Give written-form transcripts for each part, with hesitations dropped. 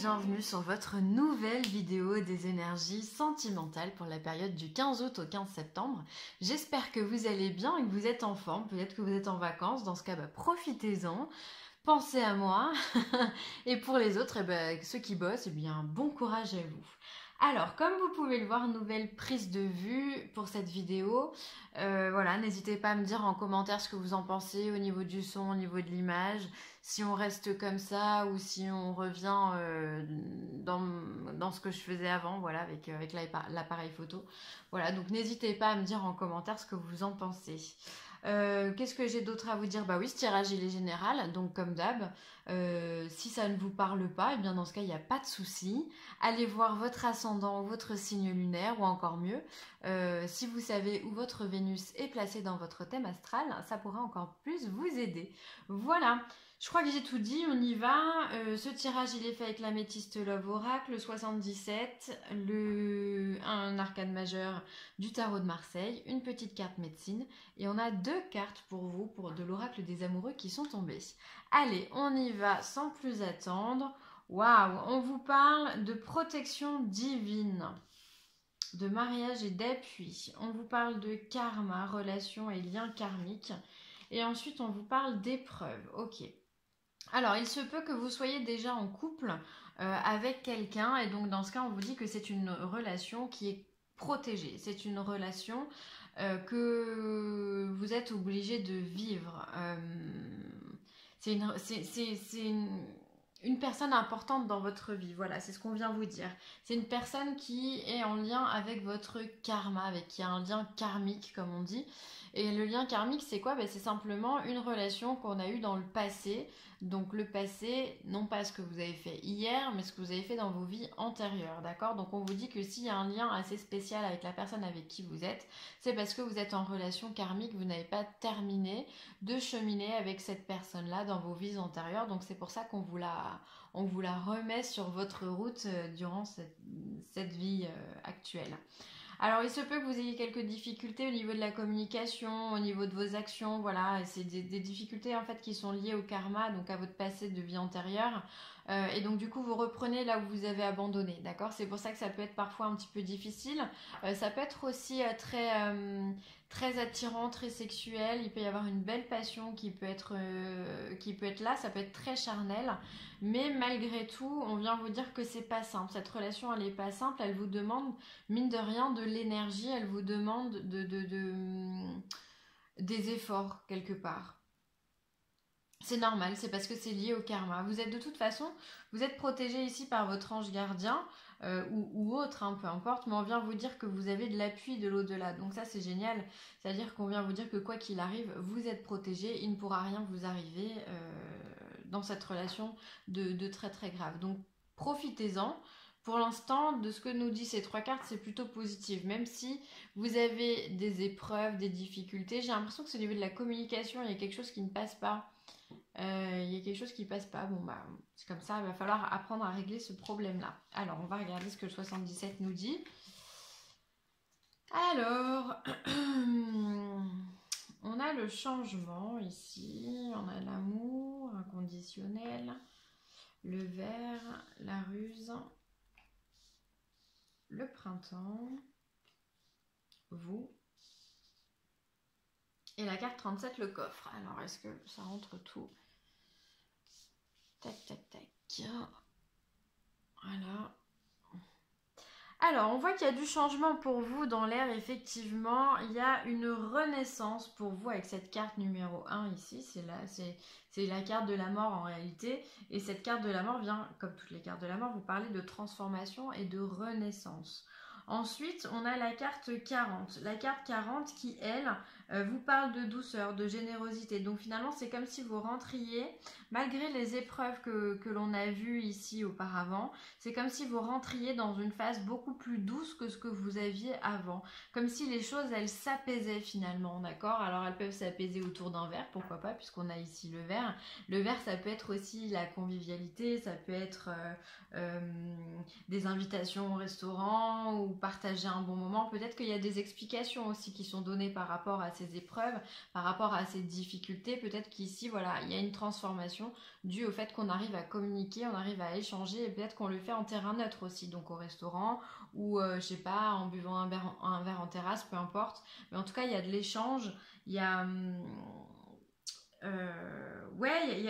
bienvenue sur votre nouvelle vidéo des énergies sentimentales pour la période du 15 août au 15 septembre. J'espère que vous allez bien et que vous êtes en forme, peut-être que vous êtes en vacances, dans ce cas profitez-en, pensez à moi et pour les autres, ceux qui bossent, bien bon courage à vous. Alors, comme vous pouvez le voir, nouvelle prise de vue pour cette vidéo. Voilà, n'hésitez pas à me dire en commentaire ce que vous en pensez au niveau du son, au niveau de l'image, si on reste comme ça ou si on revient dans ce que je faisais avant, voilà, avec l'appareil photo. Voilà, donc n'hésitez pas à me dire en commentaire ce que vous en pensez. Qu'est-ce que j'ai d'autre à vous dire? Bah oui, ce tirage il est général, donc comme d'hab, si ça ne vous parle pas, et bien dans ce cas il n'y a pas de souci. Allez voir votre ascendant, votre signe lunaire, ou encore mieux, si vous savez où votre Vénus est placée dans votre thème astral, ça pourra encore plus vous aider. Voilà, je crois que j'ai tout dit, on y va. Ce tirage il est fait avec l'améthyste Love Oracle 77, un arcane majeur du tarot de Marseille, une petite carte médecine, et on a deux cartes pour vous, pour de l'oracle des amoureux qui sont tombées. Allez, on y va sans plus attendre. Waouh, on vous parle de protection divine, de mariage et d'appui. On vous parle de karma, relations et liens karmiques. Et ensuite, on vous parle d'épreuves. Ok. Alors, il se peut que vous soyez déjà en couple avec quelqu'un. Et donc, dans ce cas, on vous dit que c'est une relation qui est protégée. C'est une relation que vous êtes obligé de vivre. C'est une personne importante dans votre vie, voilà, c'est ce qu'on vient vous dire. C'est une personne qui est en lien avec votre karma, qui a un lien karmique, comme on dit. Et le lien karmique, c'est quoi? C'est simplement une relation qu'on a eue dans le passé. Donc le passé, non pas ce que vous avez fait hier, mais ce que vous avez fait dans vos vies antérieures, d'accord? Donc on vous dit que s'il y a un lien assez spécial avec la personne avec qui vous êtes, c'est parce que vous êtes en relation karmique, vous n'avez pas terminé de cheminer avec cette personne-là dans vos vies antérieures. Donc c'est pour ça qu'on vous la remet sur votre route durant cette vie actuelle. Alors, il se peut que vous ayez quelques difficultés au niveau de la communication, au niveau de vos actions, voilà, c'est des difficultés en fait qui sont liées au karma, donc à votre passé de vie antérieure. Et donc du coup, vous reprenez là où vous avez abandonné, d'accord? C'est pour ça que ça peut être parfois un petit peu difficile. Ça peut être aussi très attirant, très sexuel. Il peut y avoir une belle passion qui peut être là. Ça peut être très charnel. Mais malgré tout, on vient vous dire que c'est pas simple. Cette relation, elle est pas simple. Elle vous demande, mine de rien, de l'énergie. Elle vous demande des efforts quelque part. C'est normal, c'est parce que c'est lié au karma. Vous êtes de toute façon, vous êtes protégé ici par votre ange gardien ou autre, hein, peu importe, mais on vient vous dire que vous avez de l'appui de l'au-delà. Donc ça, c'est génial. C'est-à-dire qu'on vient vous dire que quoi qu'il arrive, vous êtes protégé, il ne pourra rien vous arriver dans cette relation de très très grave. Donc profitez-en. Pour l'instant, de ce que nous disent ces trois cartes, c'est plutôt positif. Même si vous avez des épreuves, des difficultés, j'ai l'impression que c'est au niveau de la communication, il y a quelque chose qui ne passe pas. Il y a quelque chose qui passe pas, bon c'est comme ça, il va falloir apprendre à régler ce problème là. Alors on va regarder ce que le 77 nous dit. Alors on a le changement ici, on a l'amour inconditionnel, le ver, la ruse, le printemps, vous, et la carte 37, le coffre. Alors est-ce que ça rentre tout? Tac, tac, tac. Voilà. Alors, on voit qu'il y a du changement pour vous dans l'air, effectivement. Il y a une renaissance pour vous avec cette carte numéro 1 ici. C'est la carte de la mort en réalité. Et cette carte de la mort vient, comme toutes les cartes de la mort, vous parler de transformation et de renaissance. Ensuite, on a la carte 40. La carte 40 qui, elle, vous parle de douceur, de générosité. Donc finalement, c'est comme si vous rentriez, malgré les épreuves que l'on a vues ici auparavant, c'est comme si vous rentriez dans une phase beaucoup plus douce que ce que vous aviez avant. Comme si les choses, elles s'apaisaient finalement, d'accord? Alors elles peuvent s'apaiser autour d'un verre, pourquoi pas, puisqu'on a ici le verre. Le verre, ça peut être aussi la convivialité, ça peut être des invitations au restaurant, ou partagez un bon moment. Peut-être qu'il y a des explications aussi qui sont données par rapport à ces épreuves, par rapport à ces difficultés. Peut-être qu'ici, voilà, il y a une transformation due au fait qu'on arrive à communiquer, on arrive à échanger et peut-être qu'on le fait en terrain neutre aussi, donc au restaurant ou, je sais pas, en buvant un verre en terrasse, peu importe. Mais en tout cas, il y a de l'échange, il y a... ouais,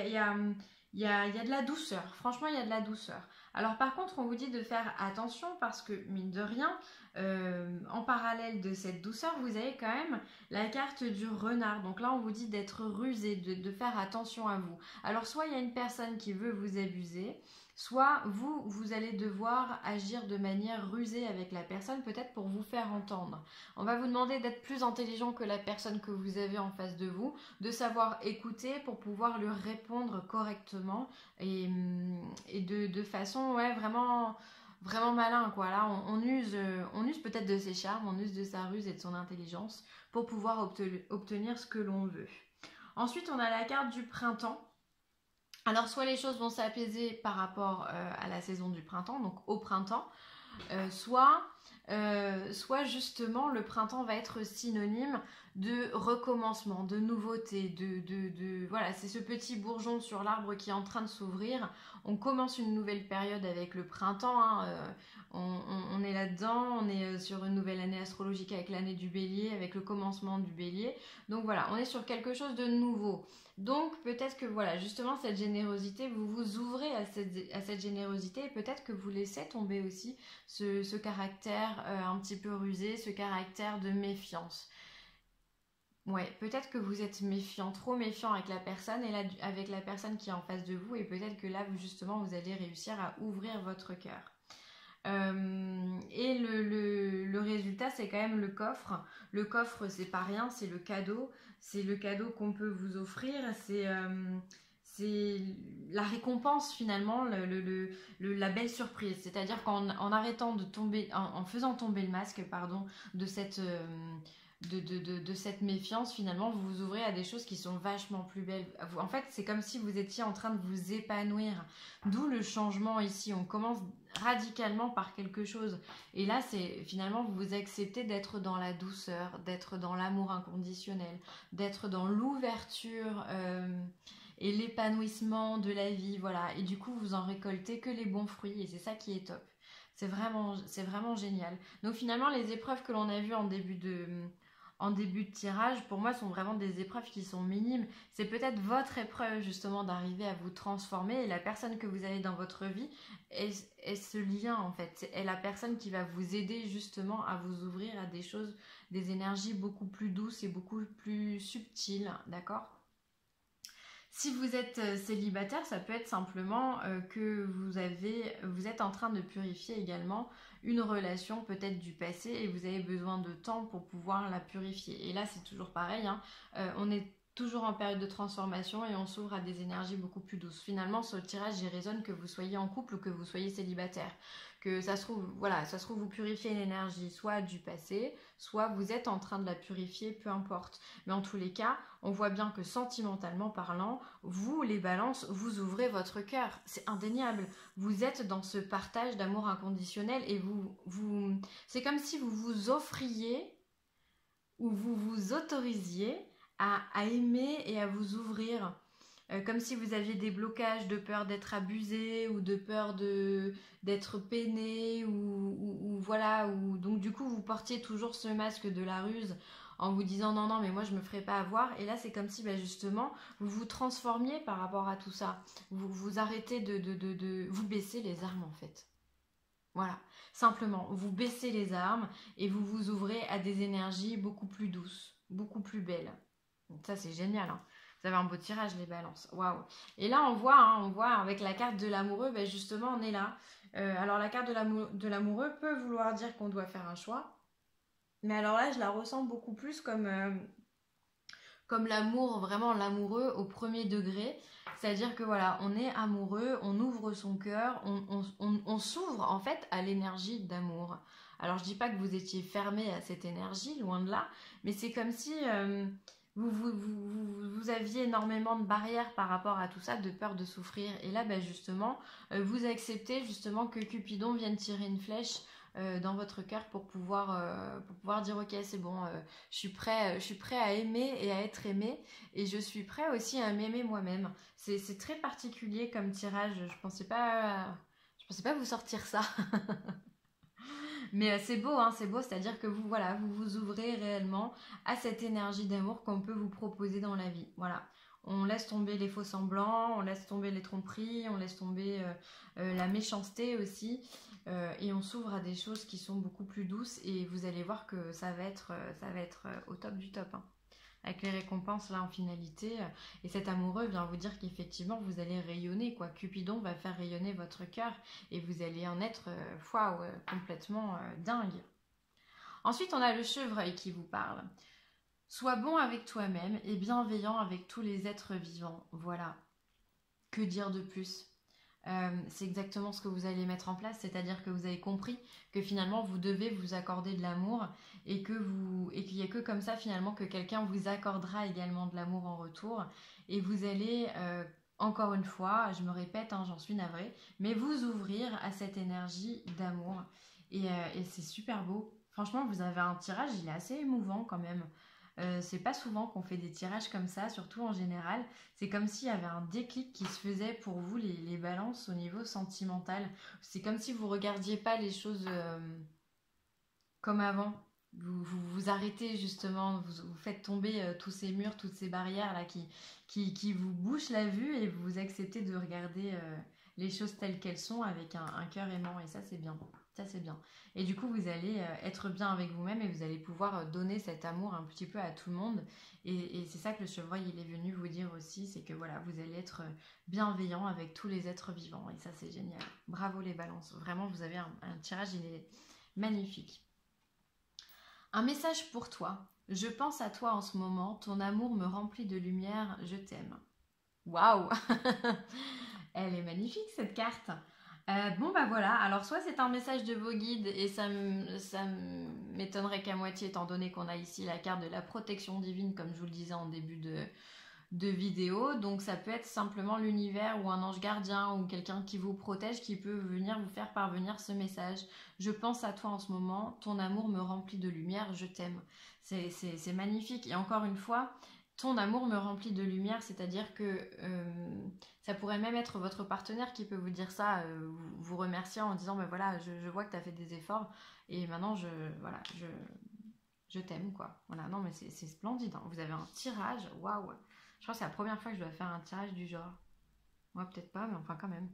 il y a de la douceur. Franchement, il y a de la douceur. Alors par contre, on vous dit de faire attention parce que, mine de rien, en parallèle de cette douceur, vous avez quand même la carte du renard. Donc là, on vous dit d'être rusé, de faire attention à vous. Alors soit il y a une personne qui veut vous abuser, soit vous allez devoir agir de manière rusée avec la personne, peut-être pour vous faire entendre. On va vous demander d'être plus intelligent que la personne que vous avez en face de vous, de savoir écouter pour pouvoir lui répondre correctement et de façon ouais, vraiment, vraiment malin, quoi. Là, on use peut-être de ses charmes, on use de sa ruse et de son intelligence pour pouvoir obtenir ce que l'on veut. Ensuite, on a la carte du printemps. Alors, soit les choses vont s'apaiser par rapport à la saison du printemps, donc au printemps, soit justement le printemps va être synonyme de recommencement, de nouveauté, voilà, c'est ce petit bourgeon sur l'arbre qui est en train de s'ouvrir. On commence une nouvelle période avec le printemps, hein, on est là-dedans, on est sur une nouvelle année astrologique avec l'année du bélier, avec le commencement du bélier. Donc voilà, on est sur quelque chose de nouveau. Donc peut-être que voilà, justement cette générosité, vous vous ouvrez à cette générosité et peut-être que vous laissez tomber aussi ce caractère un petit peu rusé, ce caractère de méfiance. Ouais, peut-être que vous êtes méfiant, trop méfiant avec la personne et là, avec la personne qui est en face de vous et peut-être que là, justement, vous allez réussir à ouvrir votre cœur. Et le résultat, c'est quand même le coffre. Le coffre, c'est pas rien, c'est le cadeau. C'est le cadeau qu'on peut vous offrir. C'est la récompense finalement, la belle surprise. C'est-à-dire qu'en arrêtant de tomber, en faisant tomber le masque, pardon, de cette méfiance, finalement, vous vous ouvrez à des choses qui sont vachement plus belles. En fait, c'est comme si vous étiez en train de vous épanouir. D'où le changement ici. On commence radicalement par quelque chose. Et là, c'est finalement, vous acceptez d'être dans la douceur, d'être dans l'amour inconditionnel, d'être dans l'ouverture et l'épanouissement de la vie. Voilà. Et du coup, vous en récoltez que les bons fruits. Et c'est ça qui est top. C'est vraiment génial. Donc finalement, les épreuves que l'on a vues en début de tirage, pour moi, sont vraiment des épreuves qui sont minimes. C'est peut-être votre épreuve, justement, d'arriver à vous transformer. Et la personne que vous avez dans votre vie est ce lien, en fait. est la personne qui va vous aider, justement, à vous ouvrir à des choses, des énergies beaucoup plus douces et beaucoup plus subtiles. D'accord ? Si vous êtes célibataire, ça peut être simplement que vous êtes en train de purifier également une relation peut-être du passé et vous avez besoin de temps pour pouvoir la purifier. Et là, c'est toujours pareil, hein, on est toujours en période de transformation et on s'ouvre à des énergies beaucoup plus douces. Finalement, ce tirage, il résonne que vous soyez en couple ou que vous soyez célibataire. Que ça se trouve, voilà, ça se trouve, vous purifiez une énergie soit du passé, soit vous êtes en train de la purifier, peu importe. Mais en tous les cas, on voit bien que sentimentalement parlant, vous, les balances, vous ouvrez votre cœur. C'est indéniable. Vous êtes dans ce partage d'amour inconditionnel et c'est comme si vous vous offriez ou vous vous autorisiez à aimer et à vous ouvrir. Comme si vous aviez des blocages de peur d'être abusé ou de peur d'être peiné ou voilà, ou donc du coup vous portiez toujours ce masque de la ruse en vous disant non mais moi je me ferai pas avoir, et là c'est comme si justement vous vous transformiez par rapport à tout ça, vous arrêtez vous baissez les armes en fait, voilà, simplement vous baissez les armes et vous vous ouvrez à des énergies beaucoup plus douces, beaucoup plus belles. Donc ça c'est génial, hein. Vous avez un beau tirage, les balances. Waouh. Et là, on voit avec la carte de l'amoureux, justement, on est là. Alors, la carte de l'amoureux peut vouloir dire qu'on doit faire un choix. Mais alors là, je la ressens beaucoup plus comme l'amour, vraiment l'amoureux au premier degré. C'est-à-dire que voilà, on est amoureux, on ouvre son cœur, on s'ouvre en fait à l'énergie d'amour. Alors, je dis pas que vous étiez fermé à cette énergie, loin de là. Mais c'est comme si... Vous aviez énormément de barrières par rapport à tout ça, de peur de souffrir. Et là, justement, vous acceptez justement que Cupidon vienne tirer une flèche dans votre cœur pour pouvoir dire ok c'est bon, je suis prêt à aimer et à être aimé et je suis prêt aussi à m'aimer moi-même. C'est très particulier comme tirage, je pensais pas vous sortir ça. Mais c'est beau, hein, c'est beau, c'est-à-dire que vous, voilà, vous vous ouvrez réellement à cette énergie d'amour qu'on peut vous proposer dans la vie. Voilà. On laisse tomber les faux semblants, on laisse tomber les tromperies, on laisse tomber la méchanceté aussi. Et on s'ouvre à des choses qui sont beaucoup plus douces et vous allez voir que ça va être au top du top, hein. Avec les récompenses là en finalité. Et cet amoureux vient vous dire qu'effectivement vous allez rayonner, quoi. Cupidon va faire rayonner votre cœur et vous allez en être complètement dingue. Ensuite, on a le chevreuil qui vous parle. Sois bon avec toi-même et bienveillant avec tous les êtres vivants. Voilà. Que dire de plus ? C'est exactement ce que vous allez mettre en place, c'est-à-dire que vous avez compris que finalement vous devez vous accorder de l'amour et qu'il n'y a que comme ça finalement que quelqu'un vous accordera également de l'amour en retour et vous allez encore une fois, je me répète, hein, j'en suis navrée, mais vous ouvrir à cette énergie d'amour et c'est super beau. Franchement, vous avez un tirage, il est assez émouvant quand même. C'est pas souvent qu'on fait des tirages comme ça, surtout en général. C'est comme s'il y avait un déclic qui se faisait pour vous, les balances au niveau sentimental. C'est comme si vous regardiez pas les choses comme avant. Vous arrêtez justement, vous faites tomber tous ces murs, toutes ces barrières là qui vous bouchent la vue et vous acceptez de regarder les choses telles qu'elles sont avec un cœur aimant et ça c'est bien. Ça c'est bien. Et du coup vous allez être bien avec vous-même et vous allez pouvoir donner cet amour un petit peu à tout le monde. Et c'est ça que le chevreuil il est venu vous dire aussi, c'est que voilà, vous allez être bienveillant avec tous les êtres vivants. Et ça c'est génial. Bravo les balances. Vraiment vous avez un tirage, il est magnifique. Un message pour toi. Je pense à toi en ce moment, ton amour me remplit de lumière, je t'aime. Waouh. Elle est magnifique cette carte. Bon bah voilà, alors soit c'est un message de vos guides et ça m'étonnerait qu'à moitié étant donné qu'on a ici la carte de la protection divine comme je vous le disais en début de vidéo, donc ça peut être simplement l'univers ou un ange gardien ou quelqu'un qui vous protège qui peut venir vous faire parvenir ce message. Je pense à toi en ce moment, ton amour me remplit de lumière, je t'aime. C'est magnifique et encore une fois, ton amour me remplit de lumière, c'est-à-dire que ça pourrait même être votre partenaire qui peut vous dire ça, vous remercier en disant, ben voilà, je vois que tu as fait des efforts et maintenant, je t'aime, quoi. Voilà, non, mais c'est splendide, hein. Vous avez un tirage, waouh. Je crois que c'est la première fois que je dois faire un tirage du genre. Moi, peut-être pas, mais enfin quand même.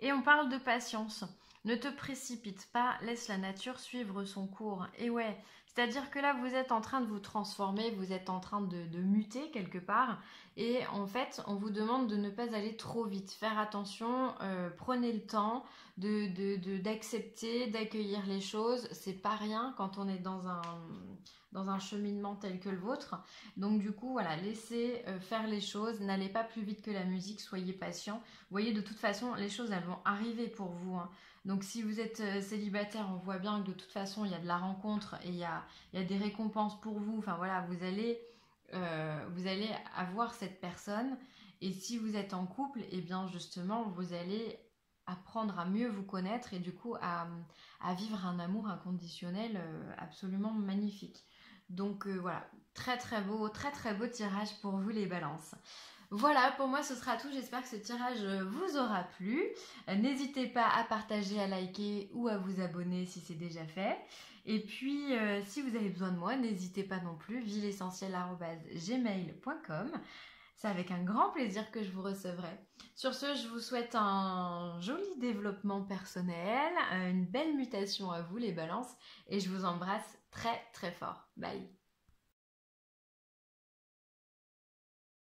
Et on parle de patience. Ne te précipite pas, laisse la nature suivre son cours. Et ouais, c'est-à-dire que là, vous êtes en train de vous transformer, vous êtes en train de muter quelque part. Et en fait, on vous demande de ne pas aller trop vite. Faire attention, prenez le temps d'accepter, d'accueillir les choses. C'est pas rien quand on est dans un cheminement tel que le vôtre. Donc du coup, voilà, laissez faire les choses. N'allez pas plus vite que la musique, soyez patient. Vous voyez, de toute façon, les choses, elles vont arriver pour vous, hein. Donc si vous êtes célibataire, on voit bien que de toute façon, il y a de la rencontre et il y a des récompenses pour vous. Enfin voilà, vous allez avoir cette personne. Et si vous êtes en couple, et bien justement, vous allez apprendre à mieux vous connaître et du coup à vivre un amour inconditionnel absolument magnifique. Donc voilà, très très beau tirage pour vous les balances. Voilà, pour moi ce sera tout, j'espère que ce tirage vous aura plu. N'hésitez pas à partager, à liker ou à vous abonner si c'est déjà fait. Et puis si vous avez besoin de moi, n'hésitez pas non plus, vileessentielle@gmail.com. C'est avec un grand plaisir que je vous recevrai. Sur ce, je vous souhaite un joli développement personnel, une belle mutation à vous les balances et je vous embrasse très très fort. Bye.